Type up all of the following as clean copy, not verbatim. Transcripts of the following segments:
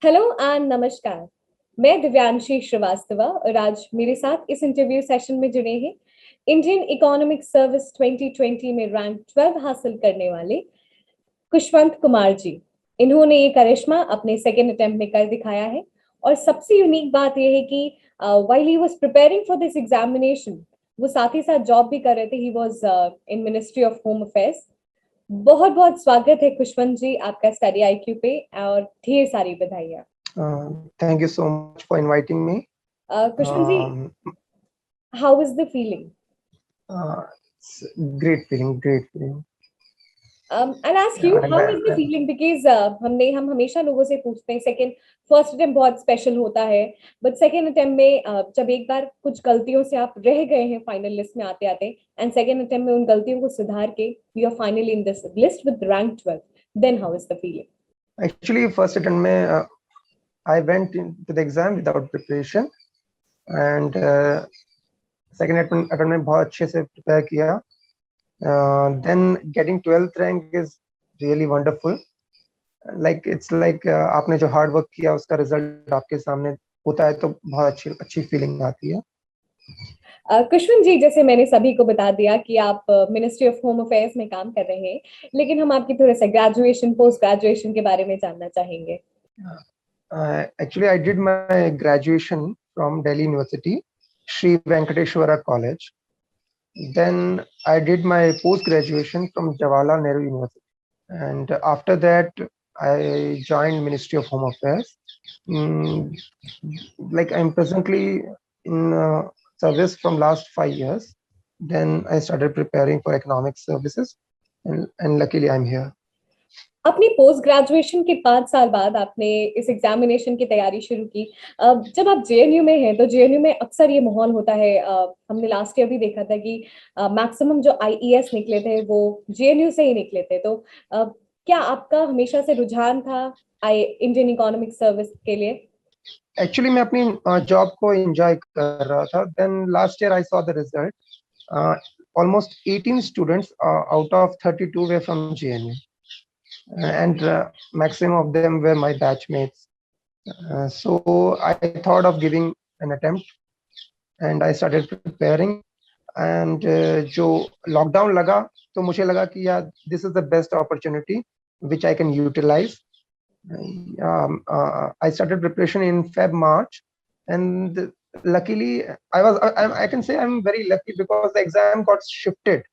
Hello and नमस्कार। मैं दिव्यांशी श्रीवास्तवा और आज मेरे साथ इस इंटरव्यू सेशन में जुड़े हैं इंडियन इकोनॉमिक सर्विस 2020 में रैंक 12 हासिल करने वाले खुशवंत कुमार जी। इन्होंने ये करिश्मा अपने सेकेंड अटेम्प्ट में कर दिखाया है और सबसे यूनिक बात यह है कि while he was preparing for this examination वो साथ ही साथ जॉब भी कर रहे थे। He was in ministry of home affairs. बहुत बहुत स्वागत है खुशवंत जी आपका स्टडी आईक्यू पे और ढेर सारी बधाइयाँ। Thank you so much for inviting me. Khushwant ji, how is the feeling? It's great feeling, great feeling. I'll ask you, I'm, how is the feeling? Because हम हमेशा लोगों से पूछते हैं, सेकंड फर्स्ट अटेम्प्ट बहुत स्पेशल होता है, बट सेकंड अटेम्प्ट में जब एक बार कुछ गलतियों से आप रह गए हैं फाइनल लिस्ट में आते आते एंड सेकंड अटेम्प्ट में उन गलतियों को सुधार के you are finally in this list with rank 12, then how is the feeling? actually first attempt में I went into the exam without preparation and second attempt में बहुत अच्छे से prepare किया. Then getting 12th rank is really wonderful. Like it's like आपने जो hard work किया उसका result आपके सामने होता है तो बहुत अच्छी feeling आती है. कुशवंत जी, जैसे मैंने सभी को बता दिया कि आप मिनिस्ट्री ऑफ होम अफेयर्स में काम कर रहे हैं, लेकिन हम आपकी थोड़ा सा ग्रेजुएशन पोस्ट ग्रेजुएशन के बारे में जानना चाहेंगे. Actually, I did my graduation from Delhi University, Sri Venkateshwara College. Then I did my post-graduation from Jawaharlal Nehru University. And after that, I joined Ministry of Home Affairs. Like I'm presently in service from last 5 years. Then I started preparing for economic services, and luckily I'm here. अपनी post graduation के 5 साल बाद आपने इस examination की तैयारी शुरू की. जब आप जेएनयू में हैं तो जेएनयू में अक्सर ये माहौल होता है. हमने लास्ट ईयर भी देखा था कि मैक्सिमम जो आईईएस निकले थे वो जेएनयू से ही निकले थे. तो क्या आपका हमेशा से रुझान था इंडियन इकोनॉमिक सर्विस के लिए? एक्चुअली मैं अपनी जॉब को एंजॉय कर रहा था. Then last year I saw the result. almost 18 students out of 32 were from JNU, and maximum of them were my batchmates. So I thought of giving an attempt, and I started preparing. And जो lockdown लगा तो मुझे लगा कि यार this is the best opportunity which I can utilize. I started preparation in March, and luckily I can say I'm very lucky because the exam got shifted.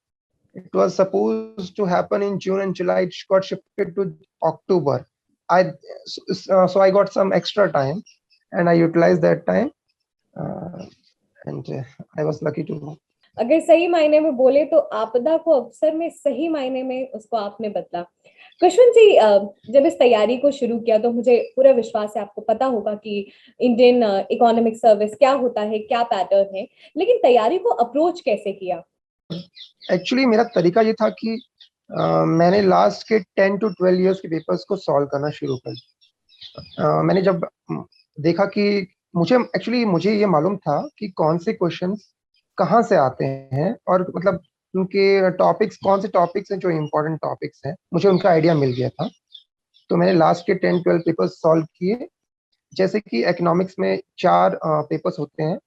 It was supposed to happen in June and July. It got shifted to October. So I got some extra time, and I utilized that time, and I was lucky to. अगर सही मायने में बोले तो आपदा को अवसर में सही मायने में उसको आपने बदला. खुशवंत जी, जब इस तैयारी को शुरू किया तो मुझे पूरा विश्वास है आपको पता होगा कि इंडियन इकोनॉमिक सर्विस क्या होता है, क्या पैटर्न है, लेकिन तैयारी को अप्रोच कैसे किया? एक्चुअली मेरा तरीका ये था कि मैंने लास्ट के 10 to 12 इयर्स के पेपर्स को सॉल्व करना शुरू कर दिया. मैंने जब देखा कि मुझे ये मालूम था कि कौन से क्वेश्चंस कहाँ से आते हैं और मतलब उनके टॉपिक्स कौन से टॉपिक्स हैं जो इम्पोर्टेंट टॉपिक्स हैं, मुझे उनका आइडिया मिल गया था. तो मैंने लास्ट के 10-12 पेपर्स सॉल्व किए. जैसे कि इकोनॉमिक्स में 4 पेपर्स होते हैं,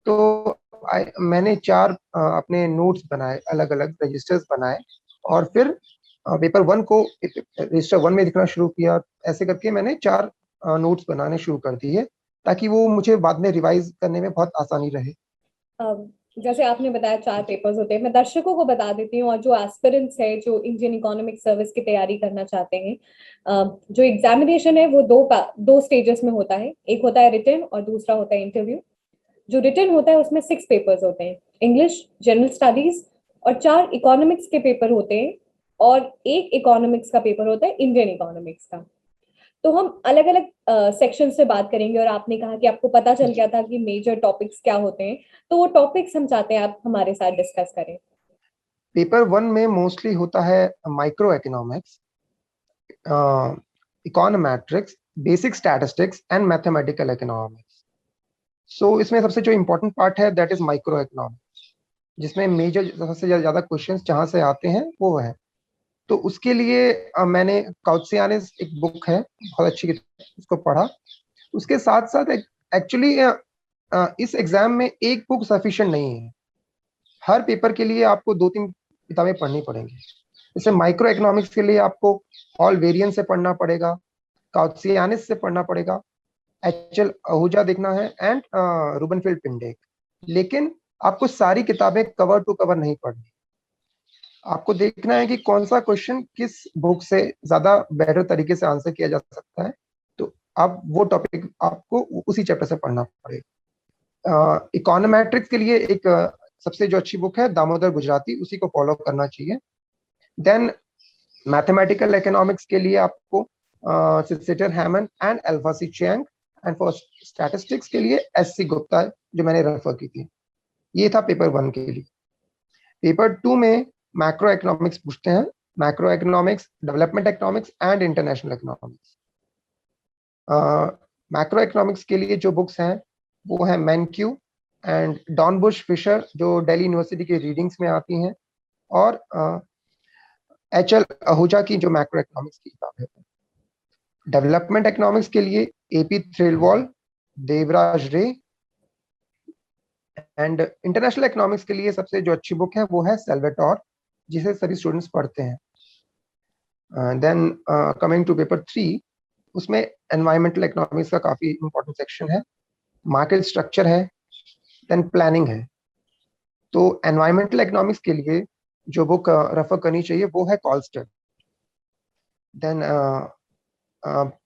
तो मैंने 4 अपने नोट्स बनाए, अलग अलग रजिस्टर्स बनाए और फिर पेपर 1 को रजिस्टर 1 में लिखना शुरू किया. ऐसे करके मैंने 4 नोट्स बनाने शुरू कर दिए ताकि वो मुझे बाद में रिवाइज करने में बहुत आसानी रहे. जैसे आपने बताया 4 पेपर्स होते हैं, मैं दर्शकों को बता देती हूँ और जो एस्पिरेंट्स है जो इंडियन इकोनॉमिक सर्विस की तैयारी करना चाहते हैं, जो एग्जामिनेशन है वो दो स्टेजेस में होता है. एक होता है रिटन और दूसरा होता है इंटरव्यू. जो रिटन होता है उसमें 6 पेपर्स होते हैं, इंग्लिश, जनरल स्टडीज और 4 इकोनॉमिक्स के पेपर होते हैं और एक इकोनॉमिक्स का पेपर होता है इंडियन इकोनॉमिक्स का. तो हम अलग अलग सेक्शन से बात करेंगे और आपने कहा कि आपको पता चल गया था कि मेजर टॉपिक्स क्या होते हैं, तो वो टॉपिक्स हम चाहते हैं आप हमारे साथ डिस्कस करें. पेपर 1 में मोस्टली होता है micro economics, econometrics, basic statistics and mathematical economics. So इसमें सबसे जो इम्पोर्टेंट पार्ट है दैट इज माइक्रो इकोनॉमिक्स, जिसमें मेजर सबसे ज्यादा क्वेश्चंस जहां से आते हैं वो है. तो उसके लिए मैंने काउत्सियानिस एक बुक है बहुत अच्छी, उसको पढ़ा उसके साथ साथ एक्चुअली इस एग्जाम में एक बुक सफिशिएंट नहीं है। हर पेपर के लिए आपको 2-3 किताबें पढ़नी पड़ेंगी। जैसे माइक्रो इकोनॉमिक्स के लिए आपको हॉल वेरियन से पढ़ना पड़ेगा, काउत्सियानिस से पढ़ना पड़ेगा, एच एल आहूजा देखना है, एंड रूबनफील्ड पिंडेक। लेकिन आपको सारी किताबें कवर टू कवर नहीं पढ़नी। आपको देखना है कि कौन सा क्वेश्चन किस बुक से ज्यादा बेटर तरीके से आंसर किया जा सकता है, तो आप वो टॉपिक आपको उसी चैप्टर से पढ़ना पड़ेगा। इकोनोमेट्रिक्स के लिए एक सबसे जो अच्छी बुक है दामोदर गुजराती, उसी को फॉलो करना चाहिए। देन मैथमेटिकल इकोनॉमिक्स के लिए आपको Sydsaeter Hammond and Alpha C Chiang, and for statistics के लिए एस.सी. गुप्ता, जो मैंने रेफर की थी। ये था पेपर 1 के लिए। पेपर 2 में मैक्रो इकोनॉमिक्स पूछते हैं, macro economics, development economics and international economics. Macro economics के लिए जो बुक्स हैं वो है मैनक्यू एंड डॉन बुश फिशर, जो दिल्ली यूनिवर्सिटी के रीडिंग्स में आती हैं, और एच.एल. आहूजा की जो मैक्रो इकोनॉमिक्स की किताब है। डेवलपमेंट इकोनॉमिक्स के लिए ए.पी. थ्रेलवॉल, देवराज रे। एंड इंटरनेशनल इकोनॉमिक्स के लिए सबसे जो अच्छी बुक है वो है सेल्वेटोर, जिसे सभी स्टूडेंट्स पढ़ते हैं। देन कमिंग टू पेपर 3, उसमें एनवायरमेंटल इकोनॉमिक्स का काफी इंपॉर्टेंट सेक्शन है, मार्केट स्ट्रक्चर है, देन प्लानिंग है। तो एनवायरमेंटल इकोनॉमिक्स के लिए जो बुक रेफर करनी चाहिए वो है कॉलस्टर। देन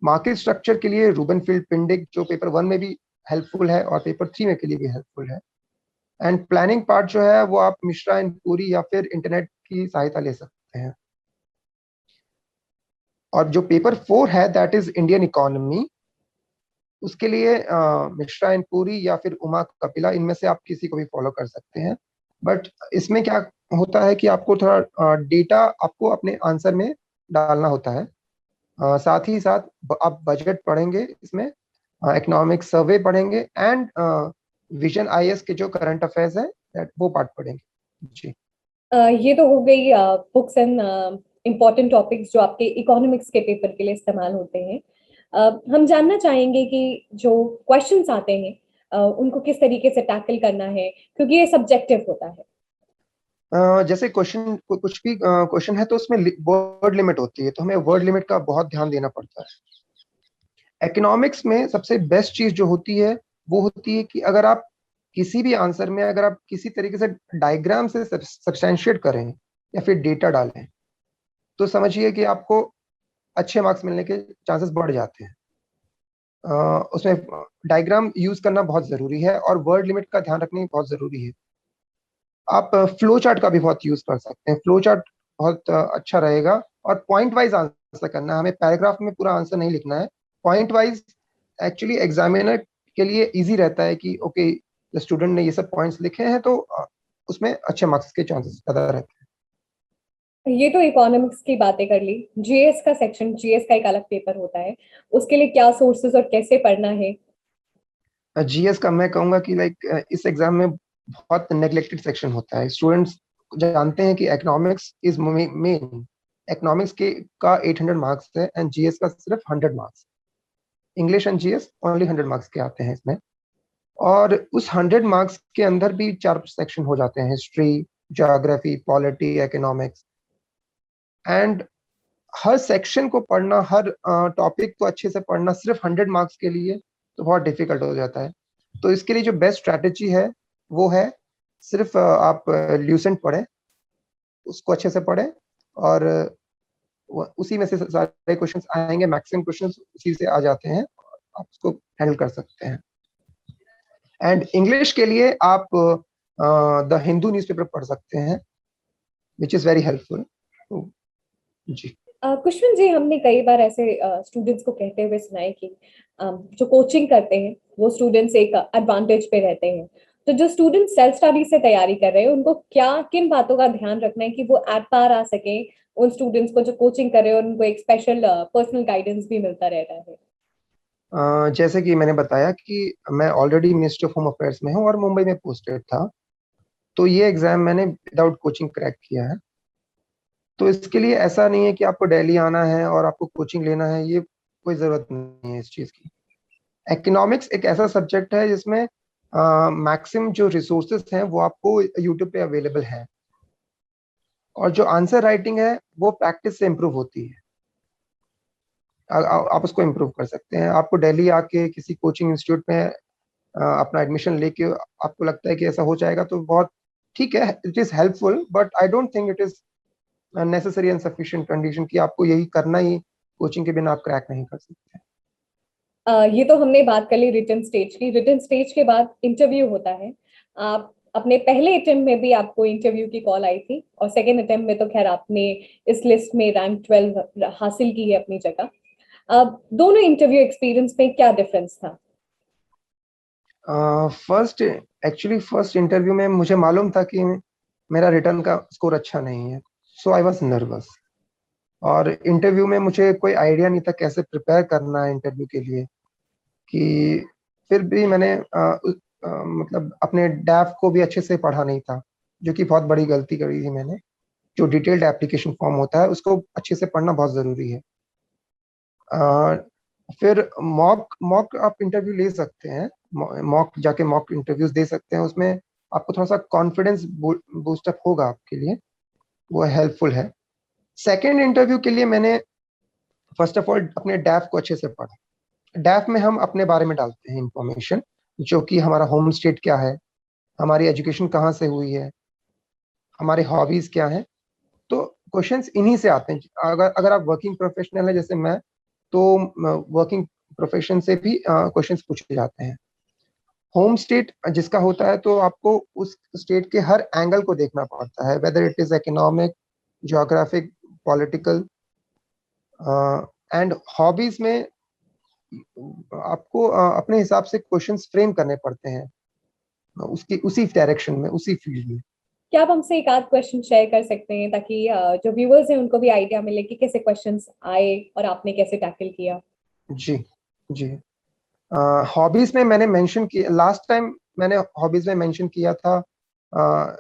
मार्केट स्ट्रक्चर के लिए रूबनफील्ड पिंडिक, जो पेपर 1 में भी हेल्पफुल है और पेपर 3 में के लिए भी हेल्पफुल है। एंड प्लानिंग पार्ट जो है वो आप मिश्रा एंड पुरी या फिर इंटरनेट की सहायता ले सकते हैं। और जो पेपर 4 है दैट इज इंडियन इकोनॉमी, उसके लिए मिश्रा एंड पुरी या फिर उमा कपिला, इनमें से आप किसी को भी फॉलो कर सकते हैं। बट इसमें क्या होता है कि आपको थोड़ा डेटा आपको अपने आंसर में डालना होता है। साथ ही साथ आप बजट पढ़ेंगे, इसमें इकोनॉमिक सर्वे पढ़ेंगे, एंड विजन आईएएस के जो करंट अफेयर्स है वो पार्ट पढ़ेंगे जी। ये तो हो गई बुक्स एंड इम्पोर्टेंट टॉपिक्स जो आपके इकोनॉमिक्स के पेपर के लिए इस्तेमाल होते हैं। हम जानना चाहेंगे कि जो क्वेश्चंस आते हैं उनको किस तरीके से टैकल करना है, क्योंकि ये सब्जेक्टिव होता है। जैसे क्वेश्चन कुछ भी क्वेश्चन है तो उसमें वर्ड लिमिट होती है, तो हमें वर्ड लिमिट का बहुत ध्यान देना पड़ता है। इकोनॉमिक्स में सबसे बेस्ट चीज जो होती है वो होती है कि अगर आप किसी भी आंसर में अगर आप किसी तरीके से डायग्राम से सब्सटेंशिएट करें या फिर डेटा डालें, तो समझिए कि आपको अच्छे मार्क्स मिलने के चांसेस बढ़ जाते हैं। उसमें डायग्राम यूज करना बहुत जरूरी है और वर्ड लिमिट का ध्यान रखना बहुत जरूरी है। आप फ्लो चार्ट का भी बहुत यूज कर सकते हैं, फ्लो चार्ट बहुत अच्छा रहेगा। और पॉइंट वाइज आंसर करना है, हमें पैराग्राफ में पूरा आंसर नहीं लिखना है, पॉइंट वाइज। एक्चुअली एग्जामिनर के लिए इजी रहता है कि ओके स्टूडेंट ने ये सब पॉइंट्स लिखे हैं, तो उसमें अच्छे मार्क्स के चांसेस ज्यादा रहते ये तो इकोनॉमिक्स की बातें कर ली। जीएस का सेक्शन, जीएस का एक अलग पेपर होता है, उसके लिए क्या सोर्सेज और कैसे पढ़ना है? हैं। जीएस का मैं कहूंगा कि लाइक इस एग्जाम में बहुत नेग्लेक्टेड सेक्शन होता है। स्टूडेंट्स जानते हैं कि इकोनॉमिक्स इज मेन, इकोनॉमिक्स के का 800 मार्क्स है एंड जीएस का सिर्फ 100 marks. English and GS only 100 marks के आते हैं इसमें। और उस 100 मार्क्स के अंदर भी 4 सेक्शन हो जाते हैं, history, geography, polity, economics. And her section को पढ़ना, हर टॉपिक को अच्छे से पढ़ना सिर्फ 100 मार्क्स के लिए तो बहुत डिफिकल्ट हो जाता है। तो इसके लिए जो बेस्ट स्ट्रैटेजी है वो है सिर्फ आप ल्यूसेंट पढ़ें, उसको अच्छे से पढ़ें, और उसी में से सारे क्वेश्चंस आएंगे, मैक्सिमम क्वेश्चंस उसी से आ जाते हैं, आप उसको हैंडल कर सकते हैं। एंड इंग्लिश के लिए आप द हिंदू न्यूज़पेपर पढ़ सकते हैं, विच इज वेरी हेल्पफुल जी। कुशवन जी, हमने कई बार ऐसे स्टूडेंट्स को कहते हुए सुना है कि जो कोचिंग करते हैं वो स्टूडेंट्स एक एडवांटेज पे रहते हैं। तो जो स्टूडेंट सेल्फ स्टडी से तैयारी कर रहे हैं उनको क्या किन बातों का ध्यान रखना है कि वो एट पार आ सके उन स्टूडेंट्स को जो कोचिंग कर रहे हैं, और उनको एक स्पेशल पर्सनल गाइडेंस भी मिलता रहता है? जैसे कि मैंने बताया कि मैं already ministry of home affairs में हूँ और मुंबई में पोस्टेड था, तो ये एग्जाम मैंने विदाउट कोचिंग क्रैक किया है। तो इसके लिए ऐसा नहीं है कि आपको दिल्ली आना है और आपको कोचिंग लेना है, ये कोई जरूरत नहीं है इस चीज की। इकोनॉमिक्स एक ऐसा सब्जेक्ट है जिसमें मैक्सिमम जो रिसोर्सेस हैं वो आपको यूट्यूब पे अवेलेबल है, और जो आंसर राइटिंग है वो प्रैक्टिस से इम्प्रूव होती है। आप उसको इम्प्रूव कर सकते हैं। आपको दिल्ली आके किसी कोचिंग इंस्टीट्यूट में अपना एडमिशन लेके आपको लगता है कि ऐसा हो जाएगा तो बहुत ठीक है, it is helpful, but I don't think it is necessary and sufficient condition कि आपको यही करना ही, कोचिंग के बिना आप क्रैक नहीं कर सकते। ये तो हमने बात कर ली रिटन स्टेज की। रिटन स्टेज के बाद इंटरव्यू होता है। आप अपने पहले अटेम्प्ट में भी आपको इंटरव्यू की कॉल आई थी, और सेकेंड अटेम्प्ट में तो खैर आपने इस लिस्ट में रैंक 12 हासिल की है अपनी जगह। अब दोनों इंटरव्यू एक्सपीरियंस में क्या डिफरेंस था? फर्स्ट इंटरव्यू में मुझे मालूम था कि मेरा रिटर्न का स्कोर अच्छा नहीं है, सो आई वॉज नर्वस। और इंटरव्यू में मुझे कोई आइडिया नहीं था कैसे प्रिपेयर करना है इंटरव्यू के लिए, कि फिर भी मैंने मतलब अपने डैफ को भी अच्छे से पढ़ा नहीं था, जो कि बहुत बड़ी गलती करी थी मैंने। जो डिटेल्ड एप्लीकेशन फॉर्म होता है उसको अच्छे से पढ़ना बहुत जरूरी है। अ, फिर मॉक मॉक आप इंटरव्यू ले सकते हैं, मॉक इंटरव्यूज दे सकते हैं। उसमें आपको थोड़ा सा कॉन्फिडेंस बूस्टअप होगा आपके लिए, वो हेल्पफुल है। सेकेंड इंटरव्यू के लिए मैंने फर्स्ट ऑफ ऑल अपने डैफ को अच्छे से पढ़ा। डैफ में हम अपने बारे में डालते हैं इंफॉर्मेशन, जो कि हमारा होम स्टेट क्या है, हमारी एजुकेशन कहाँ से हुई है, हमारे हॉबीज क्या हैं। तो क्वेश्चंस इन्हीं से आते हैं। अगर अगर आप वर्किंग प्रोफेशनल है जैसे मैं, तो वर्किंग प्रोफेशन से भी क्वेश्चंस पूछे जाते हैं। होम स्टेट जिसका होता है तो आपको उस स्टेट के हर एंगल को देखना पड़ता है, whether it is economic, geographic, political. And hobbies में आपको अपने हिसाब से क्वेश्चंस फ्रेम करने पड़ते हैं उसकी उसी डायरेक्शन में, उसी फील्ड में। क्या आप हमसे एक आध क्वेश्चन शेयर कर सकते हैं, ताकि जो व्यूअर्स हैं उनको भी आइडिया मिले कि कैसे क्वेश्चंस आए और आपने कैसे टैकल किया? जी जी। हॉबीज में मैंने मेंशन किया, लास्ट टाइम मैंने हॉबीज में मेंशन किया था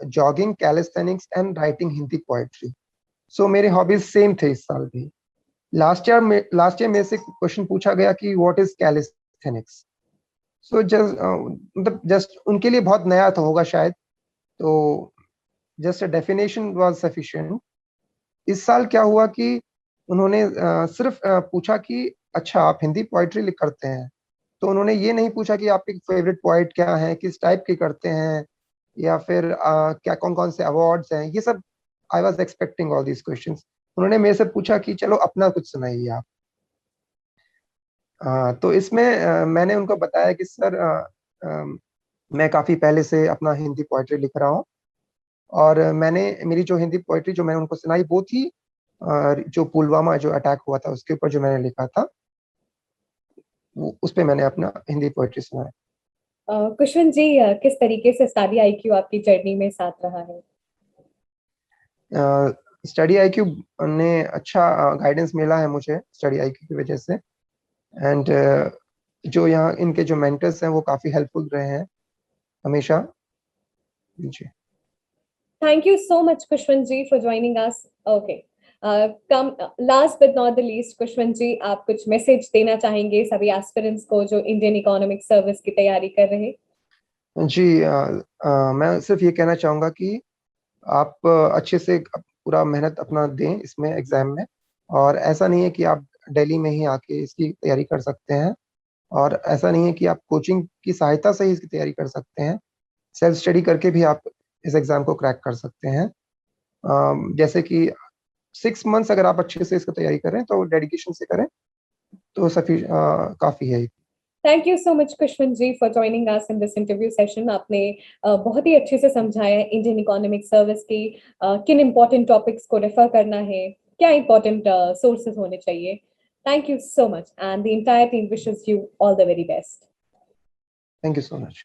jogging, calisthenics and writing Hindi poetry. So मेरे हॉबीज सेम थे इस साल भी। लास्ट ईयर मेरे से क्वेश्चन पूछा गया कि what is calisthenics. So just मतलब जस्ट उनके लिए बहुत नया था होगा शायद, तो just a definition was sufficient. इस साल क्या हुआ कि उन्होंने सिर्फ पूछा कि अच्छा आप हिंदी पोइट्री लिख करते हैं, तो उन्होंने ये नहीं पूछा कि आपके फेवरेट पोइट क्या हैं, किस टाइप के करते हैं, या फिर क्या कौन कौन से अवार्ड्स हैं, ये सब। I was expecting all these questions. उन्होंने मेरे से पूछा कि चलो अपना कुछ सुनाइए आप। तो इसमें मैंने उनको बताया कि सर मैं काफी पहले से अपना हिंदी पोइट्री लिख रहा हूँ, और मैंने मेरी जो हिंदी पोइट्री जो मैंने उनको सुनाई वो थी जो पुलवामा जो अटैक हुआ था उसके ऊपर जो मैंने लिखा था, उस पे मैंने अपना हिंदी पोइट्री सुनाया। कुशवन जी, किस तरीके से स्टडी आईक्यू आपकी जर्नी में साथ रहा है? स्टडी आईक्यू ने अच्छा गाइडेंस मिला है मुझे स्टडी आईक्यू की वजह से। एंड जो यहाँ इनके जो मेंटर्स हैं वो काफी हेल्पफुल रहे हैं हमेशा। जी। Thank you so much, Kushwan ji, for joining us. Okay. Last but not the least, Kushwan जी, आप कुछ मैसेज देना चाहेंगे सभी एस्पिरेंट्स को जो इंडियन इकोनॉमिक सर्विस की तैयारी कर रहे हैं? जी, मैं सिर्फ ये कहना चाहूंगा कि आप अच्छे से पूरा मेहनत अपना दें इसमें एग्जाम में। और ऐसा नहीं है कि आप दिल्ली में ही आके इसकी तैयारी कर सकते हैं, और ऐसा नहीं है कि आप कोचिंग की सहायता से ही इसकी तैयारी कर सकते हैं। सेल्फ स्टडी करके भी आप इस एग्जाम को क्रैक कर सकते हैं। जैसे कि 6 मंथ्स अगर आप अच्छे से इसकी तैयारी करें तो डेडिकेशन से करें तो काफी है। Thank you so much Kushwan ji for joining us in this interview session. आपने बहुत ही अच्छे से समझाया इंडियन इकोनॉमिक सर्विस की किन इंपॉर्टेंट टॉपिक्स को रेफर करना है, क्या इंपॉर्टेंट सोर्सेज होने चाहिए। Thank you so much, and the entire team wishes you all the very best. Thank you so much.